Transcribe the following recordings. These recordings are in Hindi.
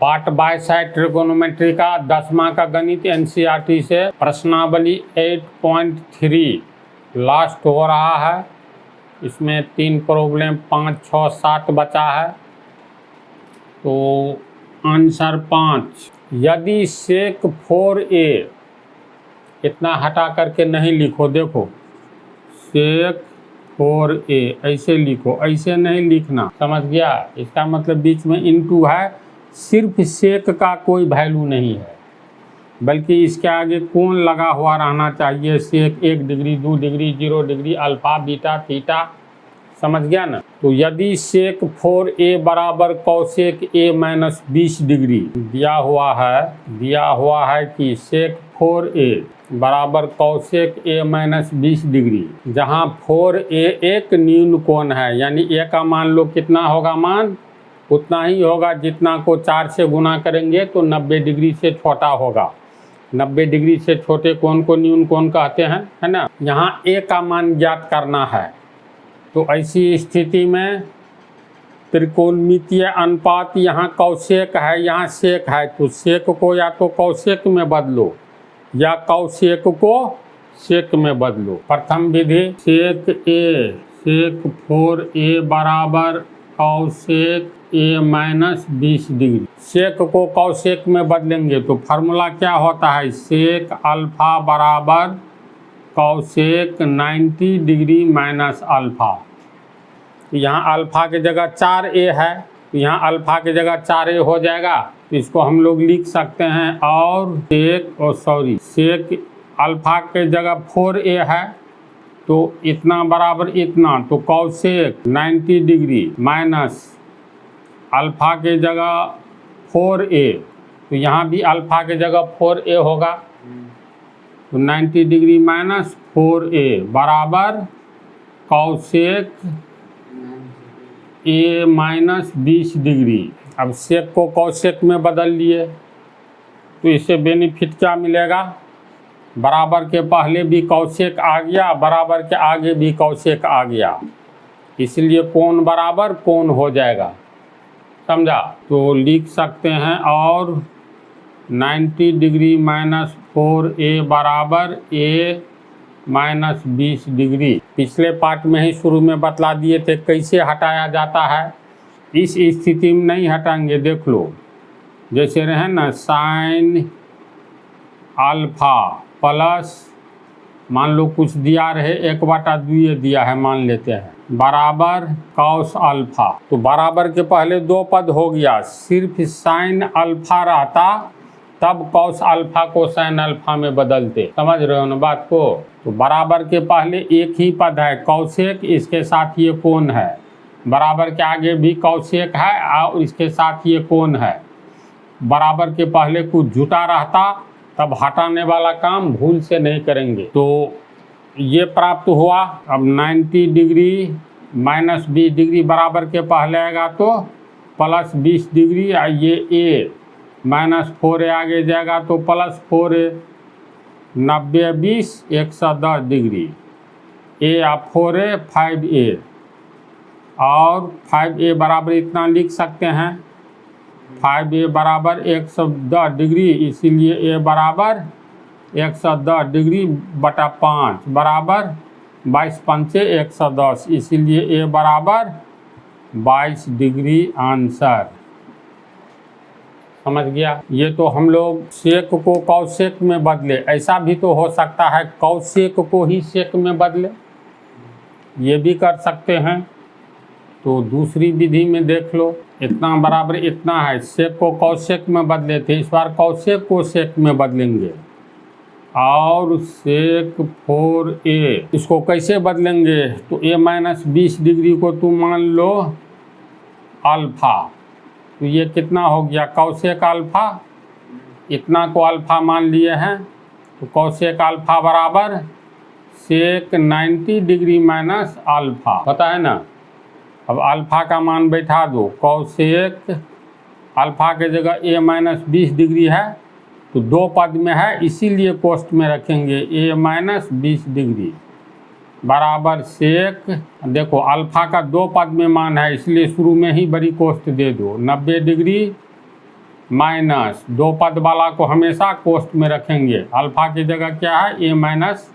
पार्ट बाय साइड ट्रिगोनोमेट्री का 10वां का गणित एनसीईआरटी से प्रश्नावली 8.3 लास्ट हो रहा है। इसमें 3 प्रॉब्लम 5, 6, 7 बचा है। तो आंसर 5, यदि सेक 4a, इतना हटा करके नहीं लिखो, देखो सेक 4a ऐसे लिखो, ऐसे नहीं लिखना, समझ गया। इसका मतलब बीच में इनटू है, सिर्फ सेक का कोई वैल्यू नहीं है, बल्कि इसके आगे कोण लगा हुआ रहना चाहिए। सेक 1 degree, 2 degree, 0 degree, alpha, beta, theta, समझ गया ना। तो यदि सेक 4a बराबर कौसेक a माइनस 20 डिग्री दिया हुआ है कि सेक 4a बराबर कौसेक a माइनस 20 डिग्री, जहाँ 4a एक न्यून कोण है, यानी a का मान लो कितना होगा, मान उतना ही होगा जितना को 4 से गुना करेंगे तो 90 डिग्री से छोटा होगा। 90 डिग्री से छोटे कोण को न्यून कोण कहते हैं, है ना। यहाँ a का मान ज्ञात करना है। तो ऐसी स्थिति में त्रिकोणमितीय अनुपात, यहाँ कौसेक है, यहाँ सेक है, तो सेक को या तो कौसेक में बदलो या कौसेक को सेक में बदलो। प्रथम विधि, सेक 4a बराबर कौसेक a माइनस 20 डिग्री। सेक को कौसेक में बदलेंगे तो फार्मूला क्या होता है, सेक अल्फा बराबर कौसेक 90 डिग्री माइनस अल्फा। यहाँ अल्फा की जगह 4a है, तो यहाँ अल्फा की जगह 4a हो जाएगा। तो इसको हम लोग लिख सकते हैं, और सेक अल्फा के जगह 4a है, तो इतना बराबर इतना, तो कौसेक 90 डिग्री माइनस अल्फा के जगह 4a, तो यहाँ भी अल्फा के जगह 4a होगा, तो 90 डिग्री माइनस 4a बराबर कौसेक a माइनस 20 डिग्री। अब सेक को कौसेक में बदल लिए, तो इससे बेनिफिट क्या मिलेगा, बराबर के पहले भी कौसेक आ गया, बराबर के आगे भी कौसेक आ गया, इसलिए कोण बराबर कोण हो जाएगा, समझा। तो लिख सकते हैं, और 90 डिग्री माइनस 4a बराबर a माइनस 20 डिग्री। पिछले पार्ट में ही शुरू में बतला दिए थे कैसे हटाया जाता है। इस स्थिति में नहीं हटाएंगे, देख लो, जैसे रहे ना, साइन अल्फा प्लस, मान लो कुछ दिया रहे 1/2 दिया है, मान लेते हैं, बराबर कॉस अल्फा। तो बराबर के पहले 2 पद हो गया, सिर्फ साइन अल्फा रहता तब कॉस अल्फा को साइन अल्फा में बदलते, समझ रहे हो ना बात को। तो बराबर के पहले एक ही पद है कौसेक, इसके साथ ये कोण है, बराबर के आगे भी कौसेक है और इसके साथ ये कोण है। बराबर के पहले कुछ जुटा रहता तब हटाने वाला काम भूल से नहीं करेंगे। तो ये प्राप्त हुआ। अब 90 डिग्री माइनस 20 डिग्री बराबर के पहले आएगा तो प्लस 20 डिग्री, ये a माइनस 4a आगे जाएगा तो प्लस 4a, 90 20 110 डिग्री, a या 4a 5a, और 5a बराबर इतना लिख सकते हैं, 5a बराबर 110 डिग्री, इसीलिए a बराबर 110 डिग्री बटा 5 बराबर 22 पंचे 110, इसीलिए a बराबर 22 डिग्री आंसर, समझ गया। ये तो हम लोग सेक को कौसेक में बदले, ऐसा भी तो हो सकता है कौसेक को ही सेक में बदले, ये भी कर सकते हैं। तो दूसरी विधि में देख लो, इतना बराबर इतना है, सेक को कौसेक में बदले थे, इस बार कौसेक को सेक में बदलेंगे। और सेक 4a, इसको कैसे बदलेंगे, तो a माइनस 20 डिग्री को तुम मान लो अल्फा, तो ये कितना हो गया कौसेक अल्फा, इतना को अल्फा मान लिए हैं, तो कौसेक अल्फा बराबर सेक 90 डिग्री माइनस अल्फा, पता है ना। अब अल्फा का मान बैठा दो, कौसेक अल्फा के जगह a माइनस 20 डिग्री है, तो 2 पद में है इसीलिए कोष्ठ में रखेंगे a माइनस 20 डिग्री बराबर सेक, देखो अल्फा का 2 पद में मान है इसलिए शुरू में ही बड़ी कोष्ठ दे दो, 90 डिग्री माइनस, दो पद वाला को हमेशा कोष्ठ में रखेंगे, अल्फा की जगह क्या है a माइनस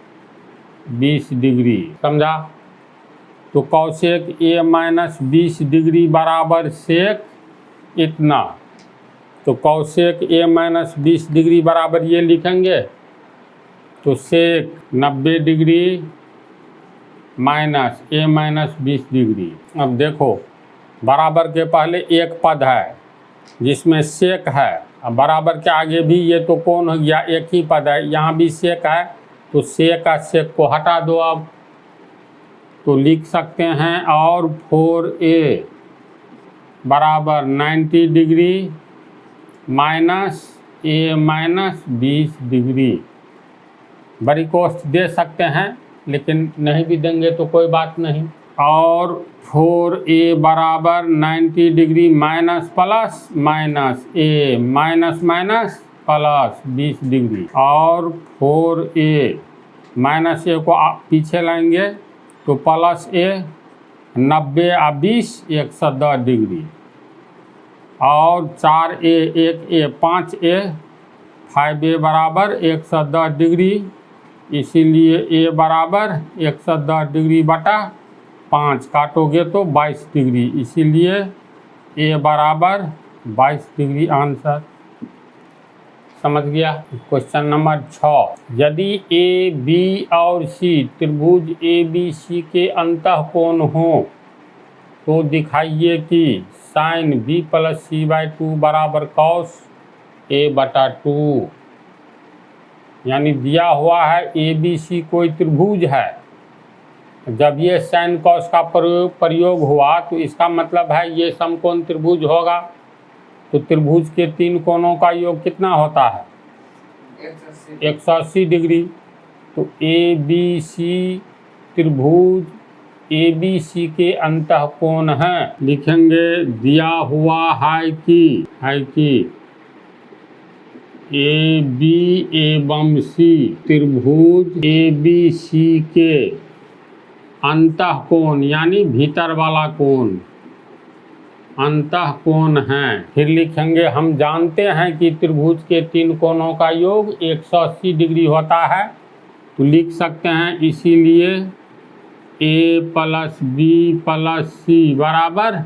20 डिग्री, समझा। तो कौशेक a माइनस 20 डिग्री बराबर सेक इतना। तो कौशेक a माइनस 20 डिग्री बराबर ये लिखेंगे, तो सेक 90 degree minus a minus 20 degree. अब देखो बराबर के पहले एक पद है जिसमें सेक है, अब बराबर के आगे भी ये तो कोण हो गया, एक ही पद है, यहाँ भी सेक है, तो सेक का सेक को हटा दो। अब तो लिख सकते हैं और 4a बराबर 90 degree minus a minus 20 degree. बड़ी कोष्ठ दे सकते हैं, लेकिन नहीं भी देंगे तो कोई बात नहीं। और 4a बराबर 90 degree minus plus minus a minus minus plus 20 degree, और 4a माइनस a को पीछे लाएंगे तो प्लस a 90 आ 20 110 डिग्री, और 4a 1a 5a 5a बराबर 110 डिग्री, इसीलिए a बराबर 110 डिग्री बटा 5 काटोगे तो 22 डिग्री, इसीलिए a बराबर 22 डिग्री आंसर। समझ गया। क्वेश्चन नंबर 6, यदि ए बी और सी त्रिभुज ए बी सी के अंतःकोण हो तो दिखाइए कि sine B plus C by 2 बराबर कॉस ए बटा 2। यानी दिया हुआ है ए बी सी कोई त्रिभुज है, जब ये साइन कॉस का प्रयोग हुआ तो इसका मतलब है ये समकोण त्रिभुज होगा। तो त्रिभुज के तीन कोणों का योग कितना होता है 180 डिग्री। तो ए बी सी त्रिभुज ए बी सी के अंतःकोण हैं, लिखेंगे दिया हुआ है कि ए बी एवं सी त्रिभुज ए बी सी के अंतःकोण यानी भीतर वाला कोण अंतःकोण हैं। फिर लिखेंगे हम जानते हैं कि त्रिभुज के तीन कोणों का योग 180 डिग्री होता है, तो लिख सकते हैं इसीलिए a प्लस बी प्लस सी बराबर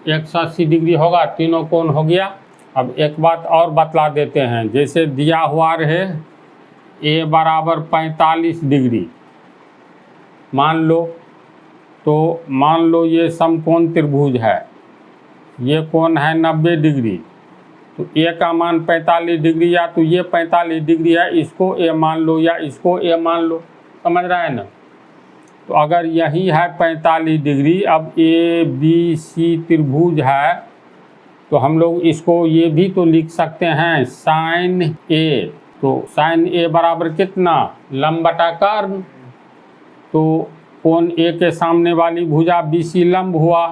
180 डिग्री होगा, तीनों कोण हो गया। अब एक बात और बतला देते हैं, जैसे दिया हुआ रहे a बराबर 45 डिग्री मान लो, तो मान लो ये समकोण त्रिभुज है, ये कोण है 90 डिग्री, तो a का मान 45 डिग्री, या तो ये 45 डिग्री है इसको a मान लो या इसको a मान लो, समझ रहा है ना। तो अगर यही है 45 डिग्री, अब ए बी सी त्रिभुज है, तो हम लोग इसको ये भी तो लिख सकते हैं साइन a। तो साइन a बराबर कितना लंब बटा कर्ण, तो कोण a के सामने वाली भुजा BC लंब हुआ,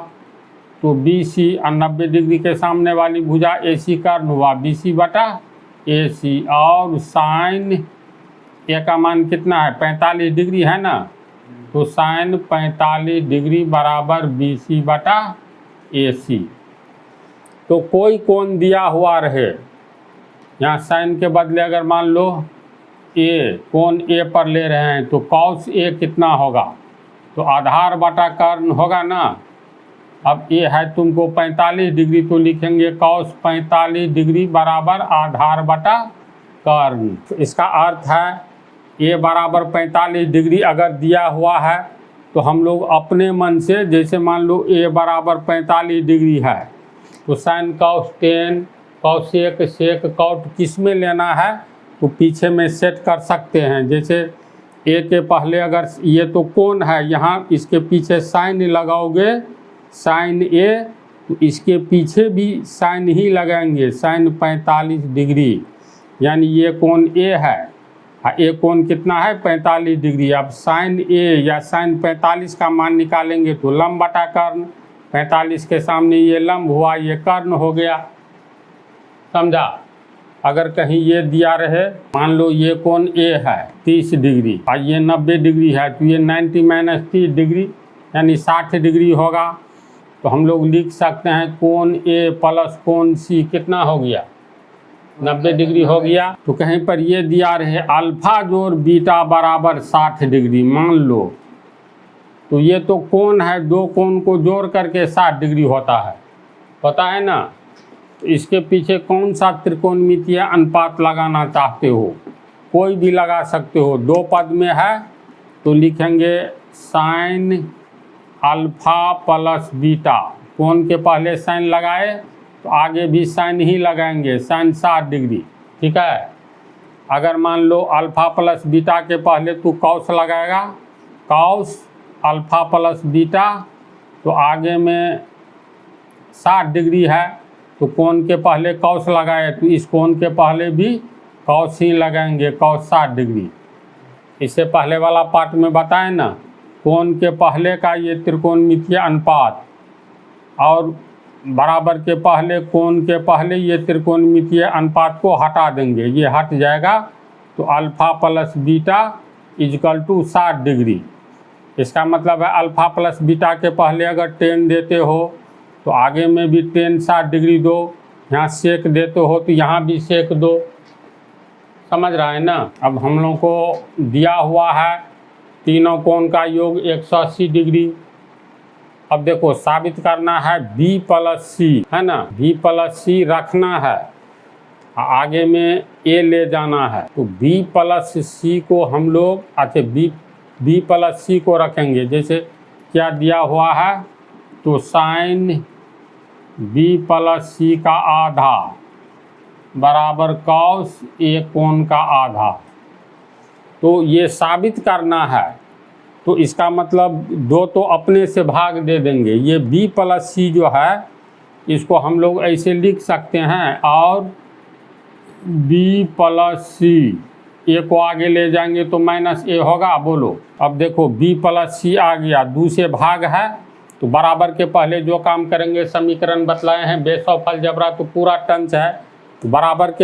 तो BC 90 डिग्री के सामने वाली भुजा AC कर्ण हुआ, BC बटा AC। और साइन a का मान कितना है 45 डिग्री है ना, तो साइन 45 डिग्री बराबर BC बटा AC। तो कोई कोण दिया हुआ रहे, यहाँ साइन के बदले अगर मान लो a कोण a पर ले रहे हैं, तो कॉस a कितना होगा, तो आधार बटा कर्ण होगा ना। अब a है तुमको 45 डिग्री, तो लिखेंगे कॉस 45 डिग्री बराबर आधार बटा कर्ण। तो इसका अर्थ है a बराबर 45 डिग्री अगर दिया हुआ है, तो हम लोग अपने मन से, जैसे मान लो a बराबर 45 डिग्री है, तो sine cos tan cosec sec cot किस में लेना है, तो पीछे में सेट कर सकते हैं। जैसे a के पहले अगर ये तो कोण है, यहाँ इसके पीछे साइन लगाओगे साइन a, तो इसके पीछे भी साइन ही लगाएंगे साइन 45 डिग्री, यानी ये कोण a है, a कोण कितना है 45 डिग्री। अब साइन a या साइन 45 का मान निकालेंगे तो लंब बटा कर्ण, 45 के सामने ये लंब हुआ, ये कर्ण हो गया, समझा। अगर कहीं ये दिया रहे, मान लो ये कोण a है 30 डिग्री और ये 90 डिग्री है, तो ये 90 माइनस 30 डिग्री यानी 60 डिग्री होगा। तो हम लोग लिख सकते हैं कोण a प्लस कोण c कितना हो गया 90 डिग्री हो गया। तो कहीं पर ये दिया रहे अल्फा जोड़ बीटा बराबर 60 डिग्री, मान लो तो ये तो कोण है, दो कोण को जोड़ करके 60 डिग्री होता है, पता है ना। तो इसके पीछे कौन सा त्रिकोणमितीय अनुपात लगाना चाहते हो, कोई भी लगा सकते हो। दो पद में है तो लिखेंगे साइन अल्फा प्लस बीटा, कोण के पहले साइन लगाए तो आगे भी साइन ही लगाएंगे, साइन 60 डिग्री, ठीक है। अगर मान लो अल्फा प्लस बीटा के पहले तू कॉस लगाएगा, कॉस अल्फा प्लस बीटा, तो आगे में 60 डिग्री है तो कोण के पहले कॉस लगाए तो इस कोण के पहले भी कॉस ही लगाएंगे, कॉस 60 डिग्री। इससे पहले वाला पार्ट में बताएं ना, कोण के पहले का ये त्रिकोणमितीय अनुपात और बराबर के पहले कोण के पहले ये त्रिकोणमितीय अनुपात को हटा देंगे, ये हट जाएगा तो alpha plus beta equal to 60 degree. इसका मतलब है अल्फा प्लस बीटा के पहले अगर 10 देते हो तो आगे में भी 10 60 डिग्री दो, यहाँ सेक देते हो तो यहाँ भी सेक दो, समझ रहा है ना। अब हम लोग को दिया हुआ है तीनों कोण का योग 180 डिग्री। अब देखो साबित करना है b प्लस सी, है ना, b प्लस सी रखना है, आगे में a ले जाना है। तो b प्लस सी को हम लोग अच्छा b प्लस सी को रखेंगे, जैसे क्या दिया हुआ है तो साइन b प्लस सी का आधा बराबर कॉस ए कोण का आधा। तो ये साबित करना है तो इसका मतलब दो तो अपने से भाग दे देंगे, ये b प्लस सी जो है इसको हम लोग ऐसे लिख सकते हैं, और b प्लस सी ए को आगे ले जाएंगे तो माइनस ए होगा, बोलो। अब देखो b प्लस सी आ गया, दूसरे भाग है तो बराबर के पहले जो काम करेंगे समीकरण बतलाए हैं बेस ऑफ अलजेब्रा तो पूरा टंच है, तो बराबर के